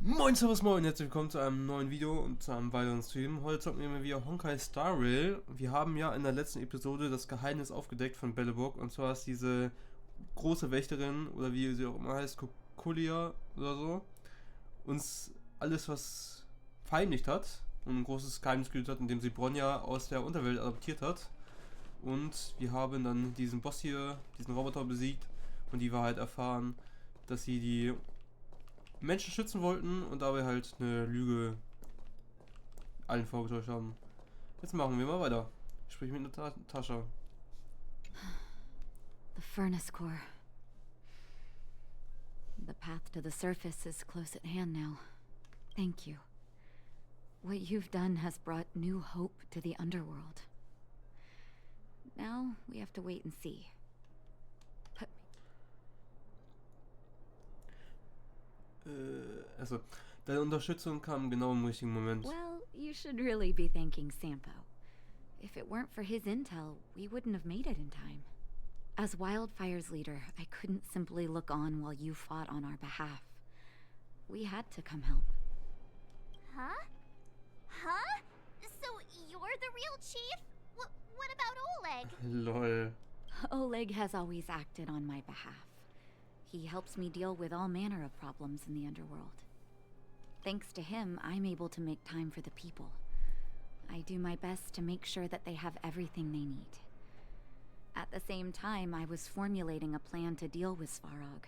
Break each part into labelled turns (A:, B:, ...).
A: Moin, servus, moin, herzlich willkommen zu einem neuen Video und zu einem weiteren Stream. Heute zocken wir mal wieder Honkai Star Rail. Wir haben ja in der letzten Episode das Geheimnis aufgedeckt von Belleburg, und zwar ist diese große Wächterin, oder wie sie auch immer heißt, Kulia oder so, uns alles was verheimlicht hat und ein großes Geheimnis gehüllt hat, indem sie Bronja aus der Unterwelt adoptiert hat. Und wir haben dann diesen Boss hier, diesen Roboter besiegt und die Wahrheit erfahren, dass sie die Menschen schützen wollten und dabei halt eine Lüge allen vorgetäuscht haben. Jetzt machen wir mal weiter. Sprich mit Natascha.
B: The furnace core. The path to the surface is close at hand now. Thank you. What you've done has brought new hope to the underworld. Now we have to wait and see.
A: Also, deine Unterstützung kam genau im richtigen Moment.
B: Well, you should really be thanking Sampo. If it weren't for his intel, we wouldn't have made it in time. As Wildfire's leader, I couldn't simply look on while you fought on our behalf. We had to come help.
C: Huh? Huh? So you're the real chief? What about Oleg?
A: Lol.
B: Oleg has always acted on my behalf. He helps me deal with all manner of problems in the underworld. Thanks to him, I'm able to make time for the people. I do my best to make sure that they have everything they need. At the same time, I was formulating a plan to deal with Svarog.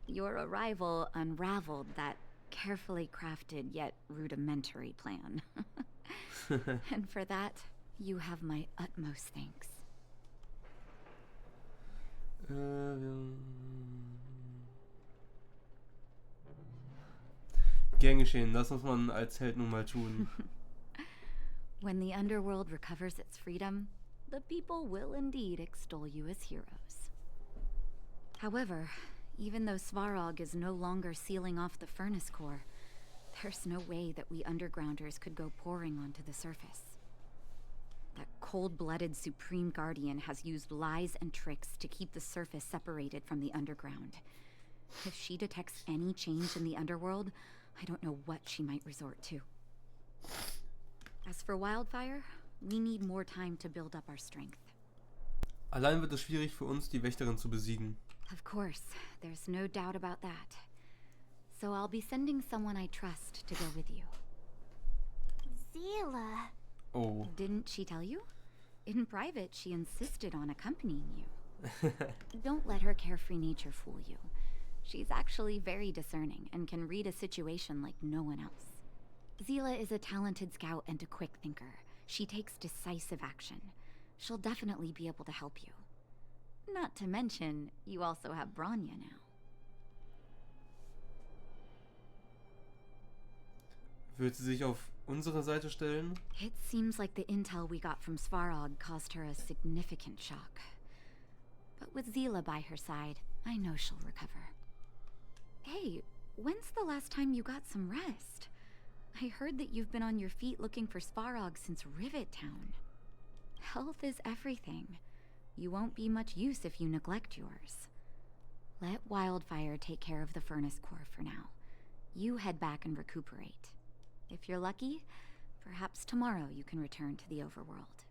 B: Your arrival unraveled that carefully crafted yet rudimentary plan. And for that, you have my utmost thanks.
A: Gern geschehen, das muss man als Held nun mal tun.
B: When the underworld recovers its freedom, the people will indeed extol you as heroes. However, even though Svarog is no longer sealing off the furnace core, there's no way that we undergrounders could go pouring onto the surface. That cold-blooded Supreme Guardian has used lies and tricks to keep the surface separated from the underground. If she detects any change in the underworld, I don't know what she might resort to. As for Wildfire, we need more time to build up our strength.
A: Allein wird es schwierig für uns, die Wächterin zu besiegen.
B: Of course, there's no doubt about that. So I'll be sending someone I trust to go with you.
C: Zila.
A: Oh.
B: Didn't she tell you? In private, she insisted on accompanying you. Don't let her carefree nature fool you. She's actually very discerning and can read a situation like no one else. Zila is a talented scout and a quick thinker. She takes decisive action. She'll definitely be able to help you. Not to mention, you also have Bronya now.
A: Wird sie sich auf unsere Seite stellen?
B: It seems like the intel we got from Svarog caused her a significant shock. But with Zila by her side, I know she'll recover. Hey, when's the last time you got some rest? I heard that you've been on your feet looking for Svarog since Rivet Town. Health is everything. You won't be much use if you neglect yours. Let Wildfire take care of the furnace core for now. You head back and recuperate. If you're lucky, perhaps tomorrow you can return to the overworld.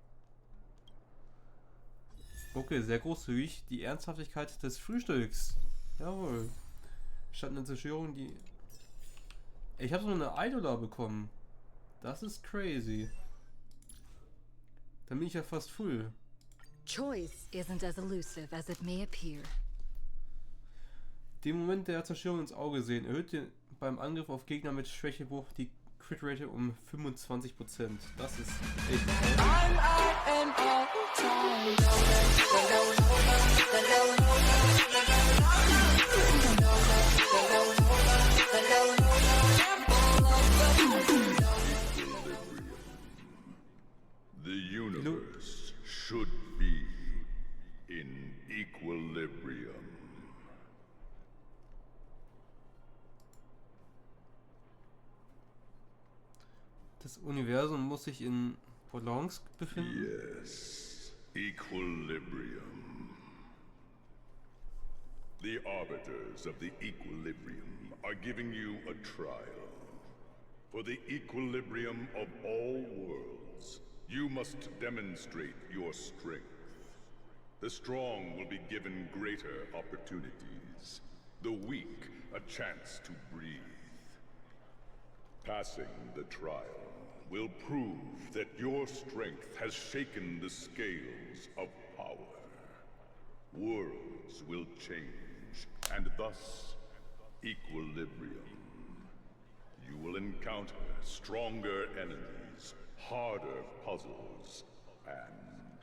A: Okay, sehr großzügig. Die Ernsthaftigkeit des Frühstücks. Jawohl. Statt eine Zerstörung, die... Ich habe so eine Idola bekommen. Das ist crazy. Dann bin ich ja fast full.
D: Choice isn't as elusive as it may appear.
A: Den Moment der Zerstörung ins Auge sehen erhöht beim Angriff auf Gegner mit Schwächebruch die Crit-Rate um 25%. Das ist echt
E: The universe should be in equilibrium.
A: Das Universum muss sich in Balance befinden.
E: Yes, equilibrium. The arbiters of the equilibrium are giving you a trial. For the equilibrium of all worlds, you must demonstrate your strength. The strong will be given greater opportunities. The weak a chance to breathe. Passing the trial will prove that your strength has shaken the scales of power. Worlds will change, and thus equilibrium. You will encounter stronger enemies, harder puzzles, and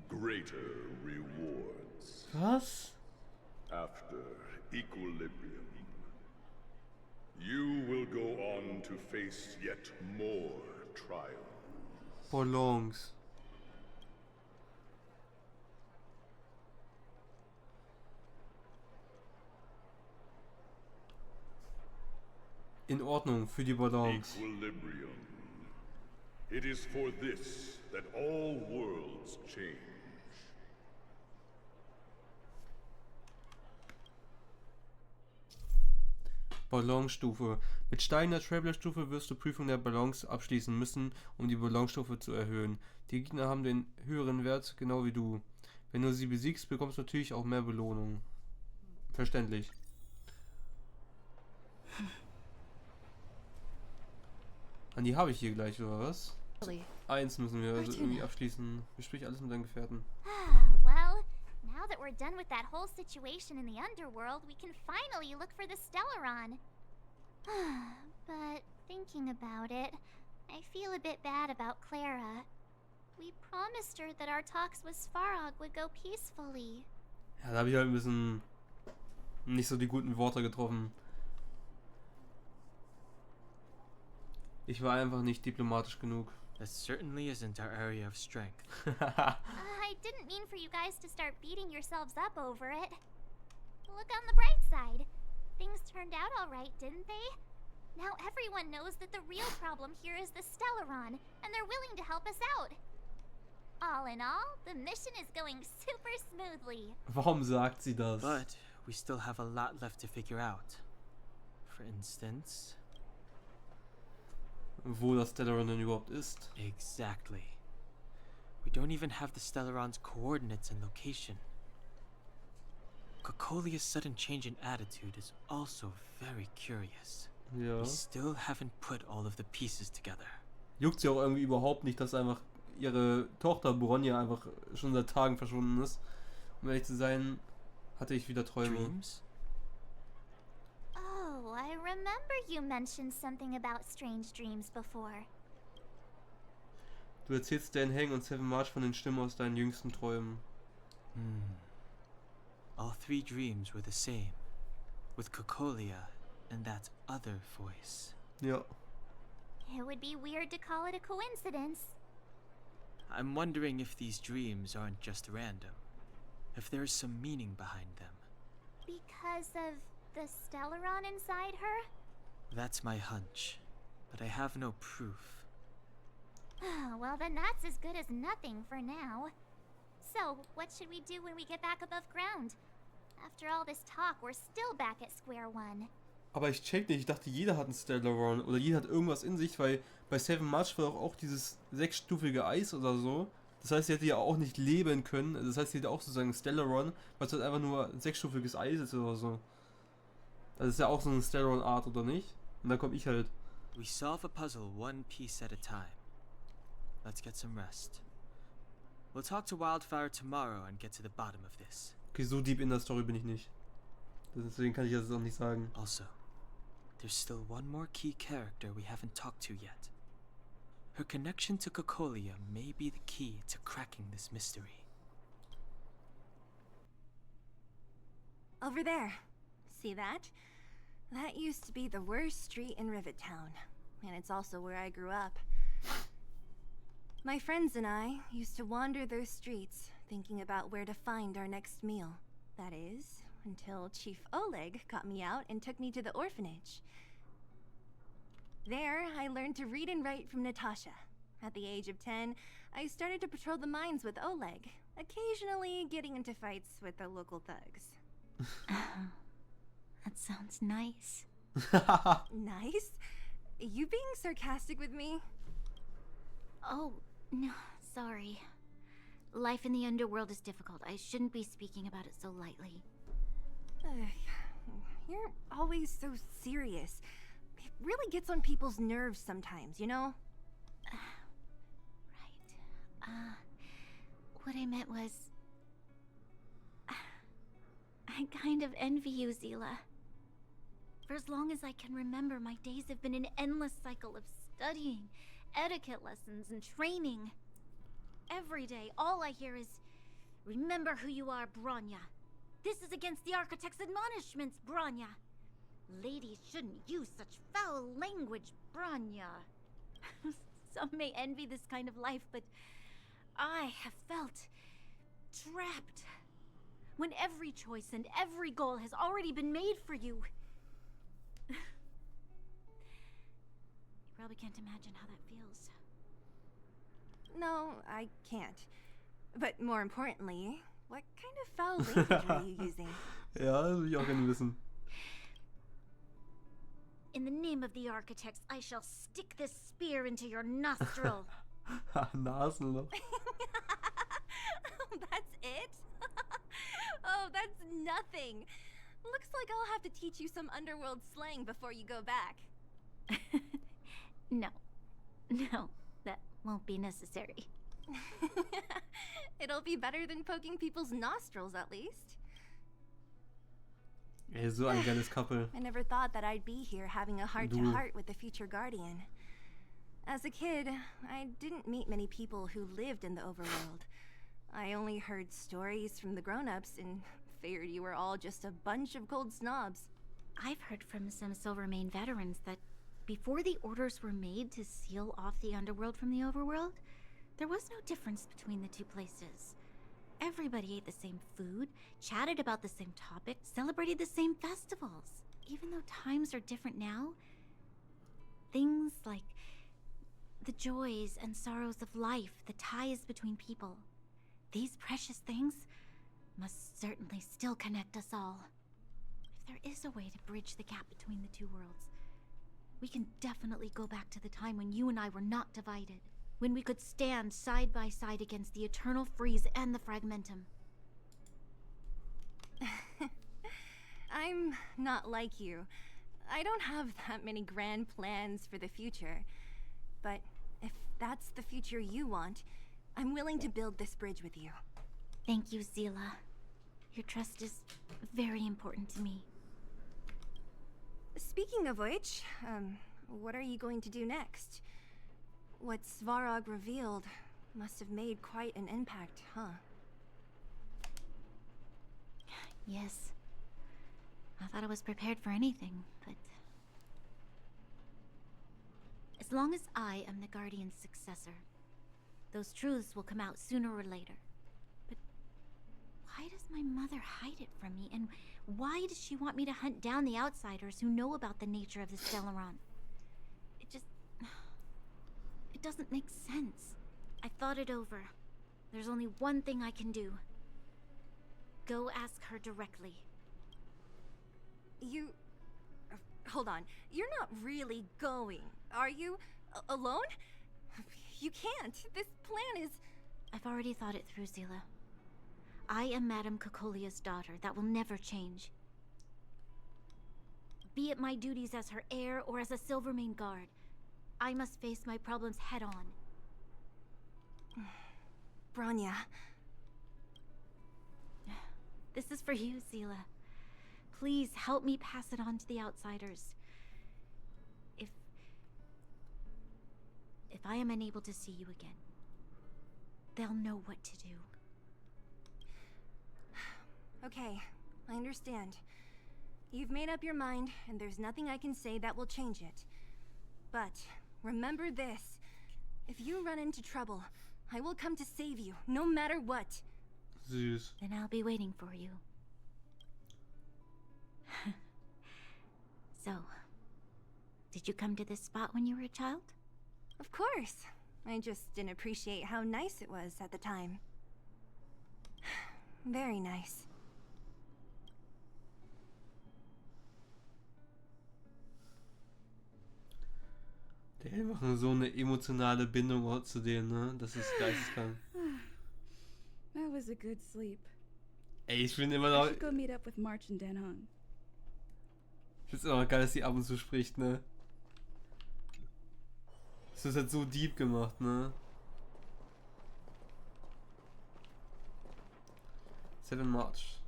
E: greater rewards.
A: Was?
E: After equilibrium, you will go on to face yet more trials.
A: Ballons. In Ordnung für die Ballons.
E: Equilibrium. It is for this that all worlds change.
A: Ballonstufe. Mit steigender Trailblazer-Stufe wirst du Prüfung der Ballons abschließen müssen, um die Ballonstufe zu erhöhen. Die Gegner haben den höheren Wert, genau wie du. Wenn du sie besiegst, bekommst du natürlich auch mehr Belohnung. Verständlich. An die habe ich hier gleich, oder was? Eins müssen wir also irgendwie abschließen. Besprich alles mit deinen Gefährten.
C: Well, now that we're done with that whole situation in the underworld, we can finally look for the Stellaron. But thinking about it, I feel a bit bad about Clara. We promised her that our talks with Svarog would go peacefully.
A: Ja, da habe ich halt ein bisschen nicht so die guten Worte getroffen. Ich war einfach nicht diplomatisch genug.
F: That certainly isn't our area of strength.
C: I didn't mean for you guys to start beating yourselves up over it. Look on the bright side. Things turned out all right, didn't they? Now everyone knows that the real problem here is the Stellaron, and they're willing to help us out. All in all, the mission is going super smoothly.
A: Warum sagt sie das?
F: But we still have a lot left to figure out. For instance...
A: Wo das Stellaron denn überhaupt ist.
F: Exactly. We don't even have the Stellaron's coordinates and location. Cocolia's sudden change in attitude is also very curious.
A: Ja.
F: We still haven't put all of the pieces together.
A: Juckt sie auch irgendwie überhaupt nicht, dass einfach ihre Tochter Bronya einfach schon seit Tagen verschwunden ist. Um ehrlich zu sein, hatte ich wieder Träume.
F: Dreams?
C: Oh, I remember you mentioned something about strange dreams before.
A: Du erzählst Dan Heng und Seven March von den Stimmen aus deinen jüngsten Träumen.
F: All three dreams were the same, with Cocolia and that other voice.
A: Ja.
C: It would be weird to call it a coincidence.
F: I'm wondering if these dreams aren't just random, if there is some meaning behind them.
C: Because of the Stellaron inside her?
F: That's my hunch, but I have no proof.
C: Well, then that's as good as nothing for now. So, what should we do when we get back above ground? After all this talk, we're still back at square one.
A: Aber ich check nicht, ich dachte jeder hat einen Stellaron oder jeder hat irgendwas in sich, weil bei Seven March war auch dieses 6-stufige Eis oder so. Das heißt, sie hätte ja auch nicht leben können. Das heißt, sie hätte auch sozusagen Stellaron, weil es halt einfach nur 6-stufiges Eis ist oder so. Das ist ja auch so eine Stellaron-Art, oder nicht? Und dann komme ich halt.
F: We solve a puzzle one piece at a time. Let's get some rest. We'll talk to Wildfire tomorrow and get to the bottom of this.
A: Okay, so deep in der Story bin ich nicht. Deswegen kann ich das auch nicht sagen.
F: Also, there's still one more key character we haven't talked to yet. Her connection to Cocolia may be the key to cracking this mystery.
G: Over there. See that? That used to be the worst street in Rivet Town. And it's also where I grew up. My friends and I used to wander those streets, thinking about where to find our next meal. That is, until Chief Oleg got me out and took me to the orphanage. There, I learned to read and write from Natasha. At the age of 10, I started to patrol the mines with Oleg, occasionally getting into fights with the local thugs.
B: That sounds nice.
G: Nice? You being sarcastic with me?
B: Oh, no, sorry. Life in the underworld is difficult. I shouldn't be speaking about it so lightly.
G: You're always so serious. It really gets on people's nerves sometimes, you know?
B: Right. What I meant was... I kind of envy you, Zila. For as long as I can remember, my days have been an endless cycle of studying, etiquette lessons, and training. Every day, all I hear is, "Remember who you are, Bronya. This is against the Architect's admonishments, Bronya. Ladies shouldn't use such foul language, Bronya." Some may envy this kind of life, but I have felt trapped. When every choice and every goal has already been made for you. You probably can't imagine how that feels.
G: No, I can't. But more importantly, what kind of foul language are you using?
A: Ja, das will ich auch gerne wissen.
B: In the name of the Architects, I shall stick this spear into your nostril.
A: Nasenloch.
G: That's it? Oh, that's nothing. Looks like I'll have to teach you some underworld slang before you go back.
B: No, that won't be necessary.
G: It'll be better than poking people's nostrils, at least.
A: Ey, so ein geiles Couple.
G: I never thought that I'd be here having a heart-to-heart with the future guardian. As a kid, I didn't meet many people who lived in the overworld. I only heard stories from the grown-ups and figured you were all just a bunch of cold snobs.
B: I've heard from some Silvermane veterans that before the orders were made to seal off the underworld from the overworld, there was no difference between the two places. Everybody ate the same food, chatted about the same topics, celebrated the same festivals. Even though times are different now, things like the joys and sorrows of life, the ties between people, these precious things must certainly still connect us all. If there is a way to bridge the gap between the two worlds, we can definitely go back to the time when you and I were not divided, when we could stand side by side against the Eternal Freeze and the Fragmentum.
G: I'm not like you. I don't have that many grand plans for the future. But if that's the future you want, I'm willing to build this bridge with you.
B: Thank you, Zila. Your trust is very important to me.
G: Speaking of which, what are you going to do next? What Svarog revealed must have made quite an impact, huh?
B: Yes. I thought I was prepared for anything, but... As long as I am the Guardian's successor, those truths will come out sooner or later. But why does my mother hide it from me? And why does she want me to hunt down the outsiders who know about the nature of the Stellaron? It doesn't make sense. I thought it over. There's only one thing I can do. Go ask her directly.
G: You... hold on. You're not really going, are you? Alone? You can't. This plan is...
B: I've already thought it through, Zila. I am Madame Cocolia's daughter. That will never change. Be it my duties as her heir or as a Silvermane guard, I must face my problems head-on.
G: Bronya.
B: This is for you, Zila. Please help me pass it on to the outsiders. If I am unable to see you again, they'll know what to do.
G: Okay, I understand. You've made up your mind, and there's nothing I can say that will change it. But remember this. If you run into trouble, I will come to save you, no matter what.
A: Süß.
B: Then I'll be waiting for you. So, did you come to this spot when you were a child?
G: Of course. I just didn't appreciate how nice it was at the time. Very nice.
A: Der macht nur so eine emotionale Bindung zu denen, ne? Das ist geisteskrank.
H: That was a good sleep.
A: Ey, ich finde immer
H: I
A: noch.
H: should go meet up with March and Danhong.
A: Ich find's immer noch geil, dass sie ab und zu spricht, ne? Das ist halt so deep gemacht, ne? 7 March.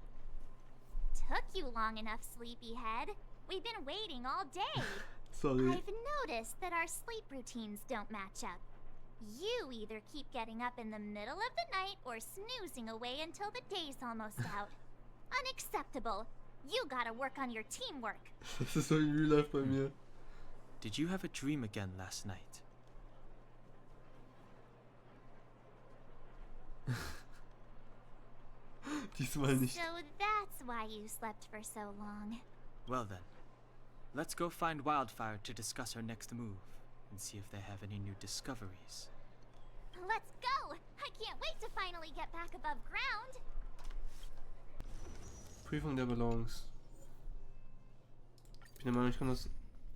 C: Took you long enough, sleepyhead. We've been waiting all day.
A: Sorry.
C: I've noticed that our sleep routines don't match up. You either keep getting up in the middle of the night or snoozing away until the day's almost out. Unacceptable. You gotta work on your teamwork.
A: Das ist so in Real Life bei mir.
F: Did you have a dream again last night?
A: Diesmal nicht.
C: So that's why you slept for so long.
F: Well then, let's go find Wildfire to discuss her next move and see if they have any new discoveries.
C: Let's go! I can't wait to finally get back above ground.
A: Prüfung der Balance. Ich bin der Meinung, ich kann das.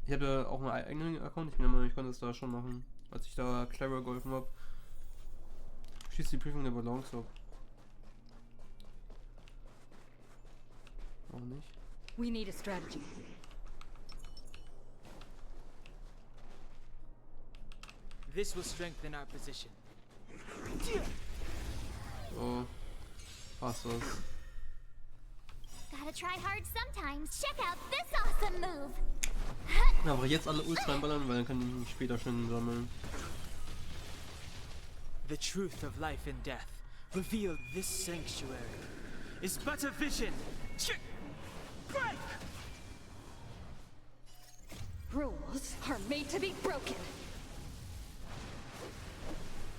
A: Ich habe ja auch einen eigenen Account. Ich bin der Meinung, ich kann das da schon machen. Als ich da Clara geholfen habe. Schließt die Prüfung der Balance ab. Auch nicht.
D: We need a strategy.
F: This will strengthen our position.
A: Oh. Passt das.
C: Gotta try hard sometimes. Check out this awesome move.
A: Ja, aber jetzt alle Ults reinballern, weil dann kann ich mich später schön sammeln.
F: The truth of life and death, revealed this sanctuary, is but a vision. Break!
D: Rules are made to be broken.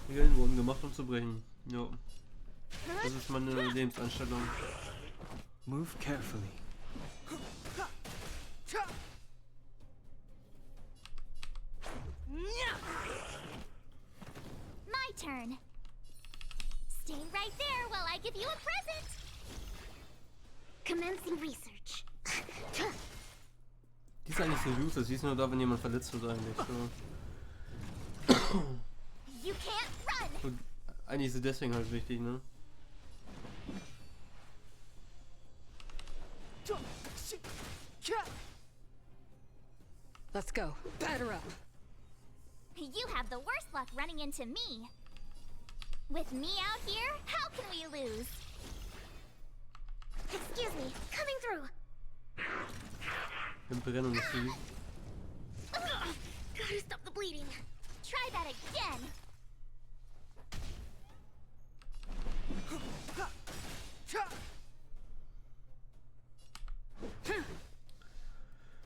A: Regeln wurden gemacht, um zu brechen. Ja. Das ist meine Lebenseinstellung.
F: Move carefully.
C: My turn. Stay right there while I give you a present. Commencing research.
A: Die ist eigentlich so useless, die ist nur da, wenn jemand verletzt wird eigentlich. So.
C: You can't run.
A: Und eigentlich ist sie deswegen halt wichtig, ne?
D: Let's go. Batter up.
C: You have the worst luck running into me. With me out here, how can we lose? Excuse me, coming through.
A: Verbrennung ist die.
C: Gotta stop the bleeding. Try that again.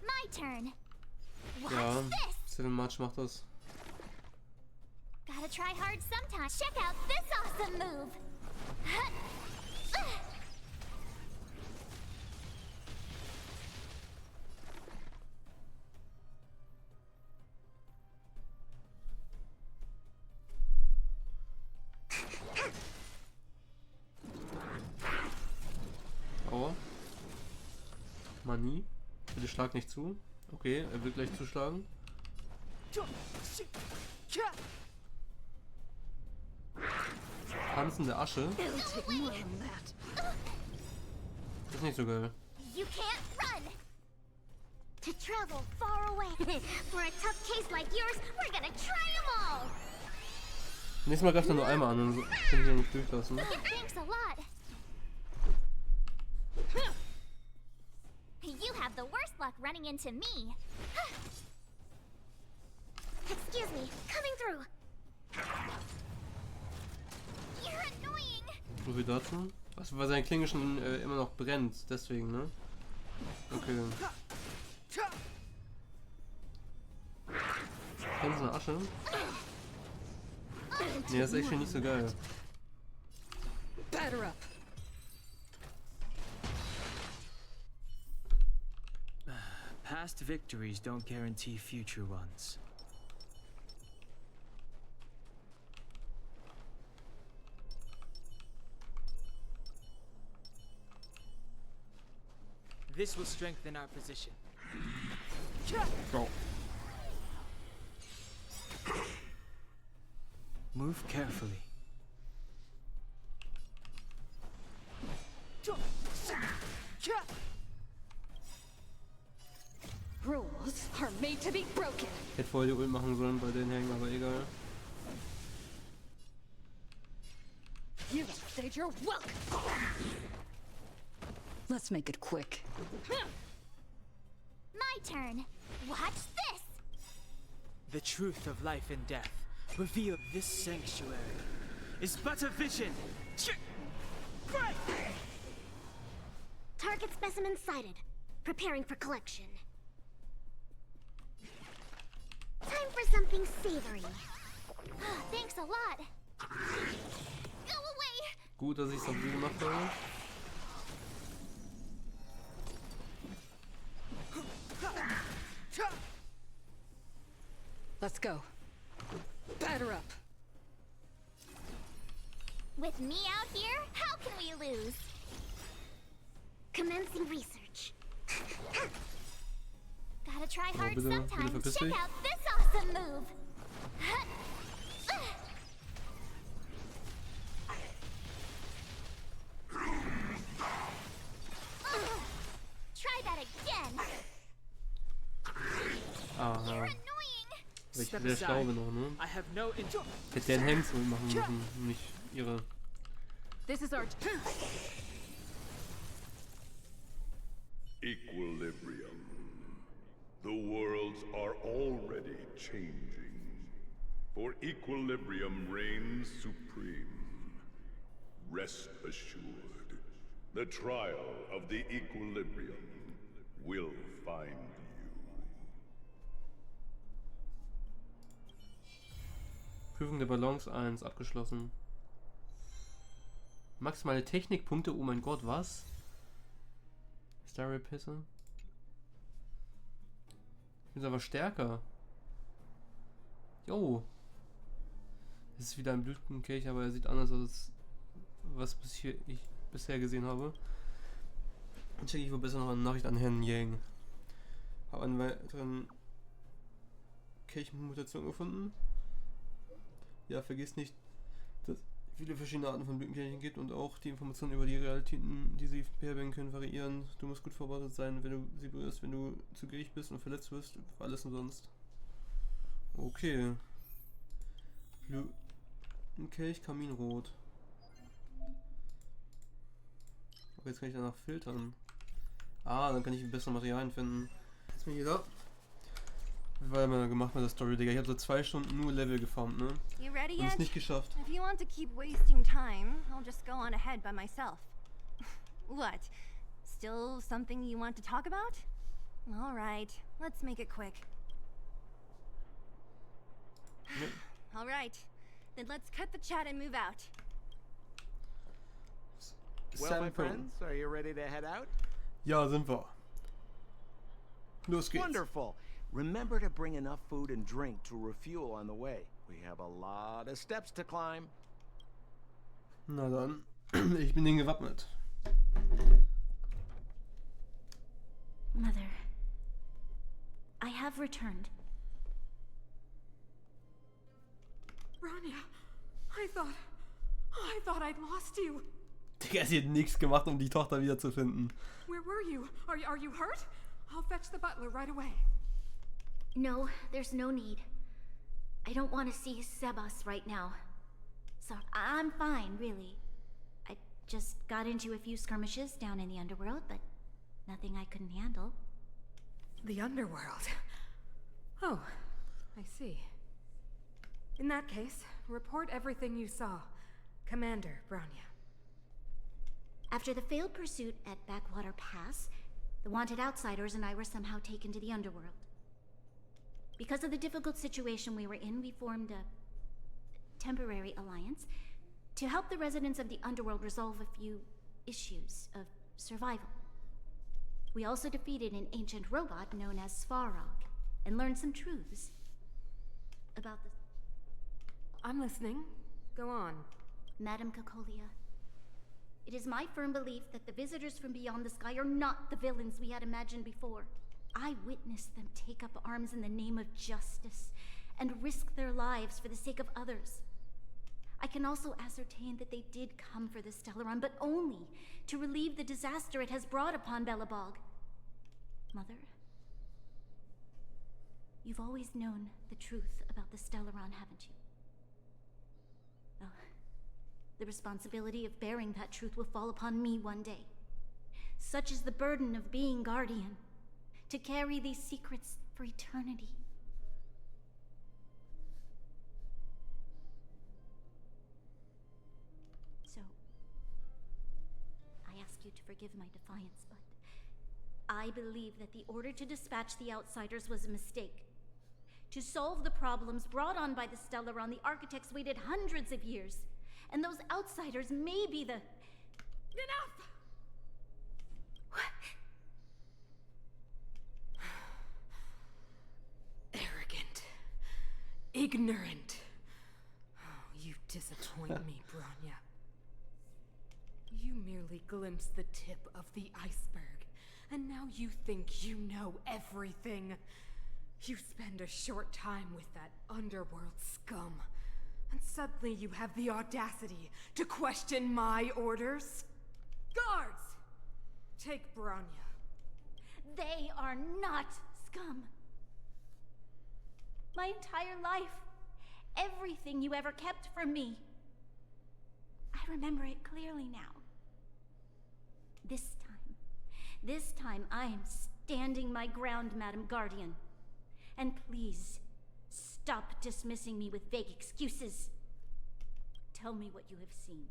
C: My turn. What's
A: Ja,
C: this?
A: 7 March macht das.
C: Gotta try hard sometimes. Check out this awesome move.
A: Aua. Mani. Bitte schlag nicht zu. Okay, er will gleich zuschlagen. Tanzende Asche.
D: It'll take more than that.
A: Das ist nicht so geil.
C: You can't run. To travel far away. For a tough case like yours, we're gonna try them all.
A: Nächstes Mal greift er nur einmal an und so kann ich ihn nicht durchlassen.
C: Thanks a lot. You have the worst luck running into me. Excuse me, coming through. You're annoying.
A: So viel dazu. Was, weil seine Klinge schon immer noch brennt, deswegen, ne? Okay. Tanzende Asche? Ne, das ist echt nicht so geil.
D: Batter up.
F: Past victories don't guarantee future ones. This will strengthen our position.
A: Go.
F: Move carefully.
D: Rules are made to be broken.
A: Hätte vorher die Ult machen sollen bei den Hängen, aber egal.
D: You've stayed your welcome. Let's make it quick.
C: My turn. Watch this.
F: The truth of life and death revealed. This sanctuary is but a vision.
C: Target specimen sighted. Preparing for collection. Time for something savory. Thanks a lot. Go away.
A: Gut, dass ich es auf die gemacht habe.
D: Let's go. Batter up.
C: With me out here, how can we lose? Commencing research. Gotta try hard
A: bitte
C: sometimes.
A: verpiss
C: Check
A: dich.
C: out this awesome move. Try that again.
A: Ah,
C: You're
A: ja.
C: annoying.
A: Ich der schlau bin noch, ne?
F: I have no interest.
A: Hätte den Hengst machen müssen, nicht ihre.
D: This is our
E: Equilibrium. The worlds are already changing. For equilibrium reigns supreme. Rest assured, the trial of the equilibrium will find you.
A: Prüfung der Balance 1 abgeschlossen. Maximale Technikpunkte, oh mein Gott, was? Starry-Pisse. Ich bin aber stärker. Jo. Das ist wieder ein Blütenkelch, aber er sieht anders aus, als was ich bisher gesehen habe. Dann checke ich wohl besser noch eine Nachricht an Herrn Yang. Habe einen weiteren Kelchmutation gefunden. Ja, vergiss nicht, dass es viele verschiedene Arten von Blütenkelchen gibt und auch die Informationen über die Realitäten, die sie beherbergen können, variieren. Du musst gut vorbereitet sein, wenn du sie berührst, wenn du zu gierig bist und verletzt wirst, für alles umsonst. Okay. Blütenkelch, Kaminrot. Aber jetzt kann ich danach filtern. Ah, dann kann ich bessere Materialien finden. Jetzt bin ich da. Wie war immer gemacht mit der Story, Digga? Ich habe so 2 Stunden nur Level gefarmt, ne?
G: You ready
A: Und es
G: yet?
A: nicht geschafft.
G: If you want to keep wasting time, I'll just go on ahead by myself. What? Still something you want to talk about? All right, let's make it quick.
A: Ja.
G: All right, then let's cut the chat and move out.
I: Well, my friends, are you ready to head out?
A: Ja, sind wir. Los geht's.
I: Wonderful. Remember to bring enough food and drink to refuel on the way. We have a lot of steps to climb.
A: Na dann, ich bin den gewappnet.
B: Mother, I have returned.
J: Rania, I thought I'd lost you.
A: Digga, sie hat nichts gemacht, um die Tochter wiederzufinden.
J: Where were you? Are you hurt? I'll fetch the butler right away.
B: No, there's no need. I don't want to see Sebas right now. So I'm fine, really. I just got into a few skirmishes down in the underworld, but nothing I couldn't handle.
J: The underworld. Oh, I see. In that case, report everything you saw. Commander Brownia.
B: After the failed pursuit at Backwater Pass, the wanted outsiders and I were somehow taken to the underworld. Because of the difficult situation we were in, we formed a temporary alliance to help the residents of the underworld resolve a few issues of survival. We also defeated an ancient robot known as Svarog and learned some truths about the...
J: I'm listening. Go on.
B: Madam Cacolia, it is my firm belief that the visitors from beyond the sky are not the villains we had imagined before. I witnessed them take up arms in the name of justice and risk their lives for the sake of others. I can also ascertain that they did come for the Stellaron, but only to relieve the disaster it has brought upon Belobog. Mother, you've always known the truth about the Stellaron, haven't you? Well, the responsibility of bearing that truth will fall upon me one day. Such is the burden of being guardian, to carry these secrets for eternity. So, I ask you to forgive my defiance, but I believe that the order to dispatch the outsiders was a mistake. To solve the problems brought on by the Stellaron, the architects waited hundreds of years, and those outsiders may be the...
J: Enough!
D: Arrogant. Ignorant. Oh, you disappoint me, Bronya. You merely glimpsed the tip of the iceberg, and now you think you know everything. You spend a short time with that underworld scum, and suddenly you have the audacity to question my orders? Guards! Take Bronya.
B: They are not scum. My entire life, everything you ever kept from me, I remember it clearly now. This time I am standing my ground, Madam Guardian. And please, stop dismissing me with vague excuses. Tell me what you have seen.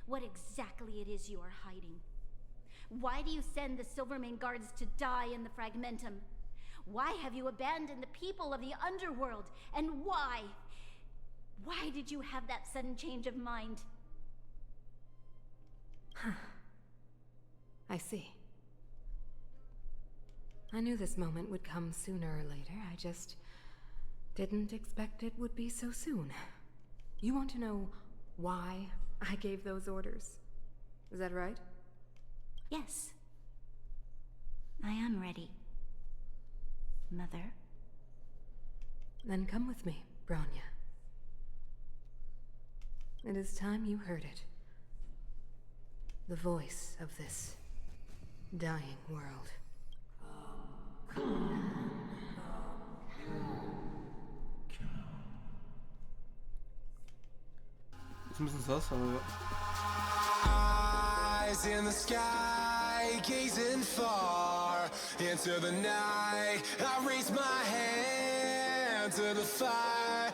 B: What exactly it is you are hiding. Why do you send the Silvermane guards to die in the Fragmentum? Why have you abandoned the people of the underworld? And why? Why did you have that sudden change of mind?
D: I see. I knew this moment would come sooner or later. I just didn't expect it would be so soon. You want to know why I gave those orders? Is that right?
B: Yes. I am ready, Mother.
D: Then come with me, Bronya. It is time you heard it. The voice of this dying world.
A: Ist ein bisschen sass, aber ja.
K: Eyes in the sky, gazing far into the night. I raise my hand to the fire.